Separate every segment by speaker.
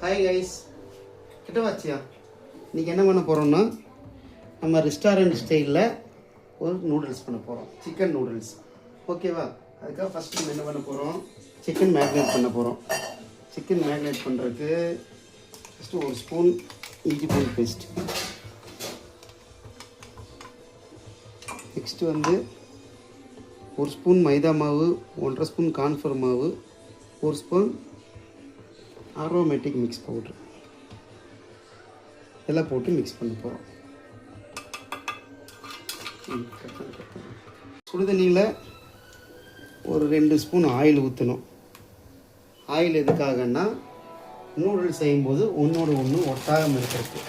Speaker 1: Hi guys, கிட்ட வாச்சியா. இன்றைக்கி என்ன பண்ண போகிறோம்னா, நம்ம ரெஸ்டாரண்ட் ஸ்டைலில் ஒரு நூடுல்ஸ் பண்ண போகிறோம். Chicken noodles. ஓகேவா? அதுக்காக ஃபஸ்ட்டு நம்ம என்ன பண்ண போகிறோம், சிக்கன் மேக்னேட் பண்ண போகிறோம். சிக்கன் மேக்னேட் பண்ணுறதுக்கு ஃபஸ்ட்டு ஒரு ஸ்பூன் இஞ்சி பூண்டு பேஸ்ட், நெக்ஸ்ட்டு வந்து ஒரு ஸ்பூன் மைதா மாவு, 1.5 ஸ்பூன் கார்ன்ஃப்ளவர் மாவு, ஒரு ஸ்பூன் அரோமேட்டிக் மிக்ஸ் பவுட்ரு இதெல்லாம் போட்டு மிக்ஸ் பண்ண போகிறோம். சுடுதண்ணியில் ஒரு 2 ஸ்பூன் ஆயில் ஊற்றணும். ஆயில் எதுக்காகன்னா, நூடுல்ஸ் செய்யும்போது ஒன்றோடு ஒன்று ஒட்டாமல் இருக்கிறது.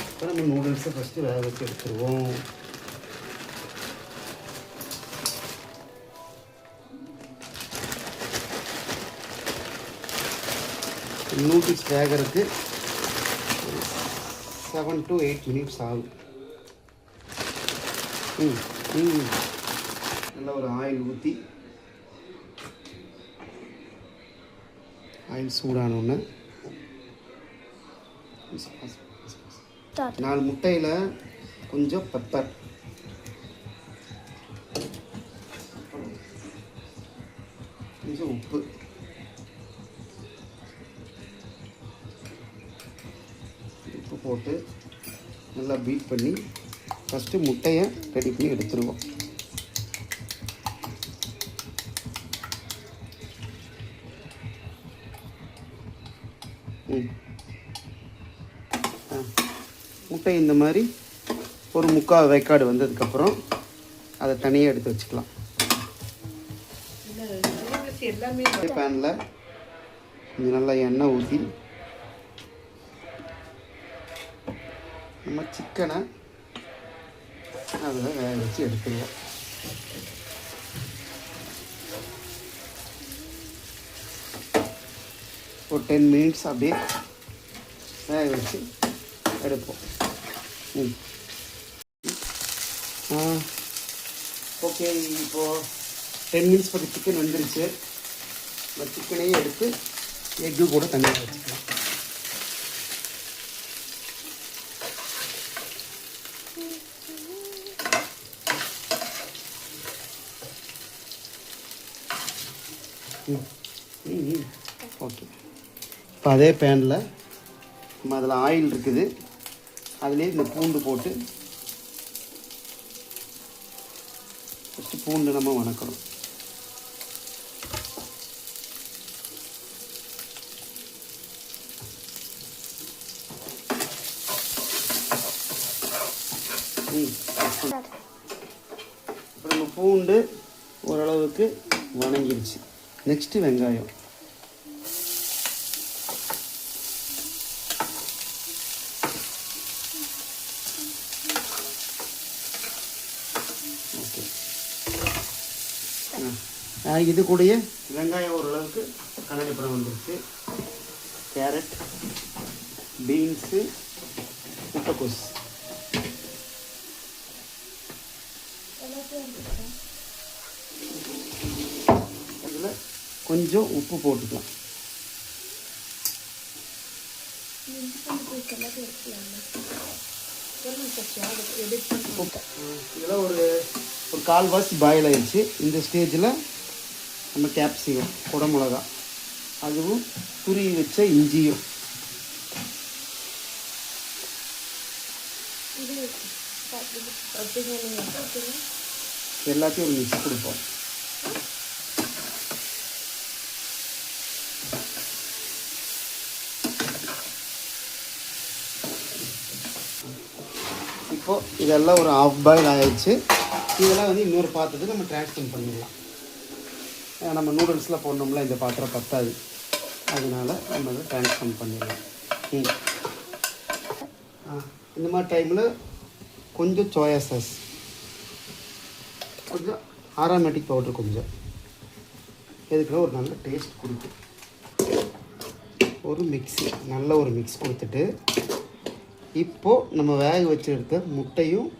Speaker 1: இப்போ நம்ம நூடுல்ஸை ஃபஸ்ட்டு வேக வச்சு எடுத்துருவோம். நூடுல்ஸ் வேகிறதுக்கு 7 to 8 மினிட்ஸ் ஆகும். நல்லா ஒரு ஆயில் ஊற்றி, ஆயில் சூடானோடனே 4 முட்டையில் கொஞ்சம் பெப்பர், கொஞ்சம் உப்பு, போட்டு நல்லா பீட் பண்ணி ஃபஸ்ட்டு முட்டையை ரெடி பண்ணி எடுத்துருவோம். முட்டை இந்த மாதிரி ஒரு 3/4 வேக்காடு வந்ததுக்கப்புறம் அதை தனியாக எடுத்து வச்சுக்கலாம். பேனில் கொஞ்சம் நல்லா எண்ணெய் ஊற்றி நம்ம சிக்கனை அதில் வேக வச்சு எடுத்துடுவோம். ஒரு 10 மினிட்ஸ் அப்படியே வேக வச்சு எடுப்போம். ஓகே, இப்போது 10 மினிட்ஸ் பற்றி சிக்கன் வந்துருச்சு. இந்த சிக்கனையும் எடுத்து எக்கு கூட தனியாக வச்சுக்கலாம். ஓகே, இப்போ அதே பேனில் நம்ம அதில் ஆயில் இருக்குது, அதிலே இந்த பூண்டு போட்டு ஃபஸ்ட்டு பூண்டு நம்ம வணக்கணும். இப்போ நம்ம பூண்டு ஓரளவுக்கு வணங்கிடுச்சு. நெக்ஸ்ட்டு வெங்காயம், ஓகே. இது கூடயே வெங்காயம் ஓரளவுக்கு கண்ணாடி படம் வந்துருச்சு. கேரட், பீன்ஸு, முட்டைக்கோஸ், அதில் கொஞ்சம் உப்பு போட்டுக்கலாம். இதெல்லாம் ஒரு 1/4 பாயில் ஆயிடுச்சு. இந்த ஸ்டேஜில் நம்ம கேப்சிகம், குடமிளகா, அதுவும் துருவி வச்ச இஞ்சியும் எல்லாத்தையும் ஒரு மிக்ஸ் கொடுப்போம். இப்போது இதெல்லாம் ஒரு 1/2 பாயில் ஆகிடுச்சு. இதெல்லாம் வந்து இன்னொரு பாத்திரத்துக்கு நம்ம ட்ரான்ஸ்ஃபர் பண்ணிடலாம். நம்ம நூடுல்ஸ்லாம் போடணும்ல, இந்த பாத்திரம் பத்தாது, அதனால நம்ம அதை ட்ரான்ஸ்ஃபர் பண்ணிடலாம். இந்த மாதிரி டைமில் கொஞ்சம் சோயா சாஸ், கொஞ்சம் அரோமேட்டிக் பவுடர், கொஞ்சம் எதுக்குள்ள ஒரு நல்ல டேஸ்ட் கொடுக்கும். ஒரு மிக்ஸி, நல்ல ஒரு மிக்ஸ் கொடுத்துட்டு, இப்போது நம்ம வேக வச்சு எடுத்த முட்டையும்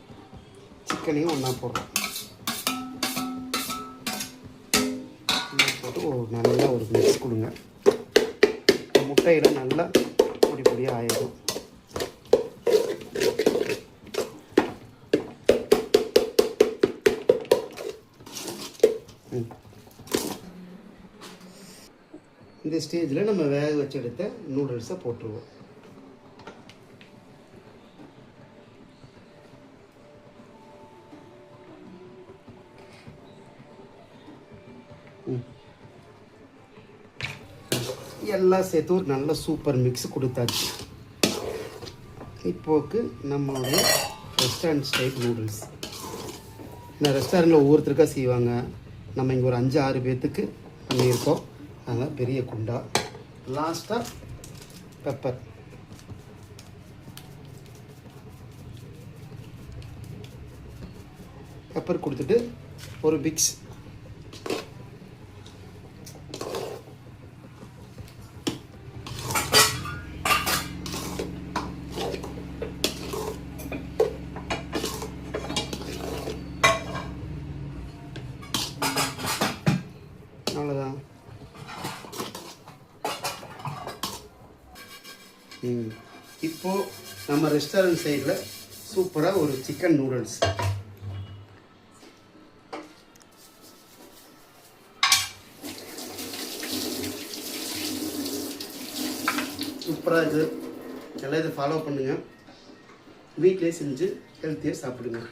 Speaker 1: சிக்கனையும் ஒன்றா போடுறோம். போட்டு ஒரு நல்ல ஒரு மிக்ஸ் கொடுங்க. முட்டையில் நல்லா பொடி பொடியாக ஆயிடும். இந்த ஸ்டேஜில் நம்ம வேக வச்சு எடுத்த நூடுல்ஸை போட்டுருவோம். எல்லாம் சேர்த்து ஒரு நல்ல சூப்பர் மிக்ஸ் கொடுத்தாச்சு. இப்போக்கு நம்மளுடைய ரெஸ்டாரண்ட் ஸ்டைல் நூடுல்ஸ். இந்த ரெஸ்டாரண்ட்டில் ஒவ்வொருத்தருக்கா செய்வாங்க. நம்ம இங்கே ஒரு 5-6 பேர்த்துக்கு பண்ணியிருக்கோம். அதனால் பெரிய குண்டா. லாஸ்ட்டாக பெப்பர். பெப்பர் கொடுத்துட்டு ஒரு பிக்ஸ். அவ்வளோதான். இப்போது நம்ம ரெஸ்டாரண்ட் சைடில் சூப்பராக ஒரு சிக்கன் நூடுல்ஸ். சூப்பராக இருக்குது. எல்லாம் இதை ஃபாலோ பண்ணுங்கள். வீட்டிலே செஞ்சு ஹெல்த்தியாக சாப்பிடுங்க.